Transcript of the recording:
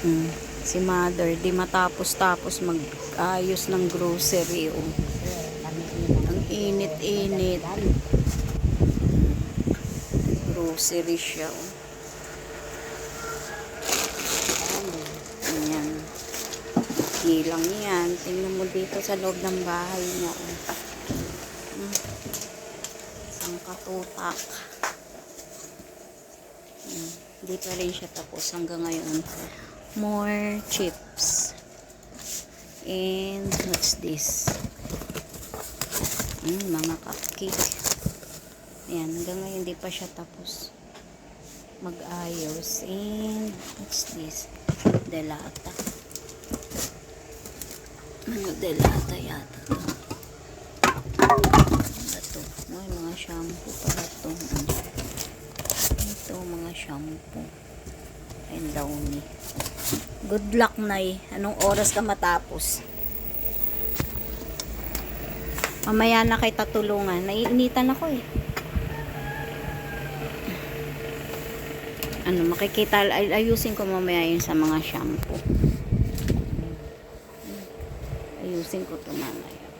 Si mother, di matapos-tapos mag-ayos ng grocery. Oh. Ang init-init. Grocery siya. Oh. Ayan. Hilang yan. Tingnan mo dito sa loob ng bahay niya. Oh. Isang katutak. Hindi pa rin siya tapos hanggang ngayon. More chips. And what's this? Mga cupcake. Ayan, hanggang ngayon hindi pa siya tapos mag-ayos. And what's this? Delata. Mga delata yata to. Ito. Ay, mga shampoo pala to. Ito, mga shampoo. And downy. Good luck, Nay. Anong oras ka matapos? Mamaya na kita tulungan. Naiinitan ako eh. Makikita, ayusin ko mamaya yun sa mga shampoo. Ayusin ko ito mamaya.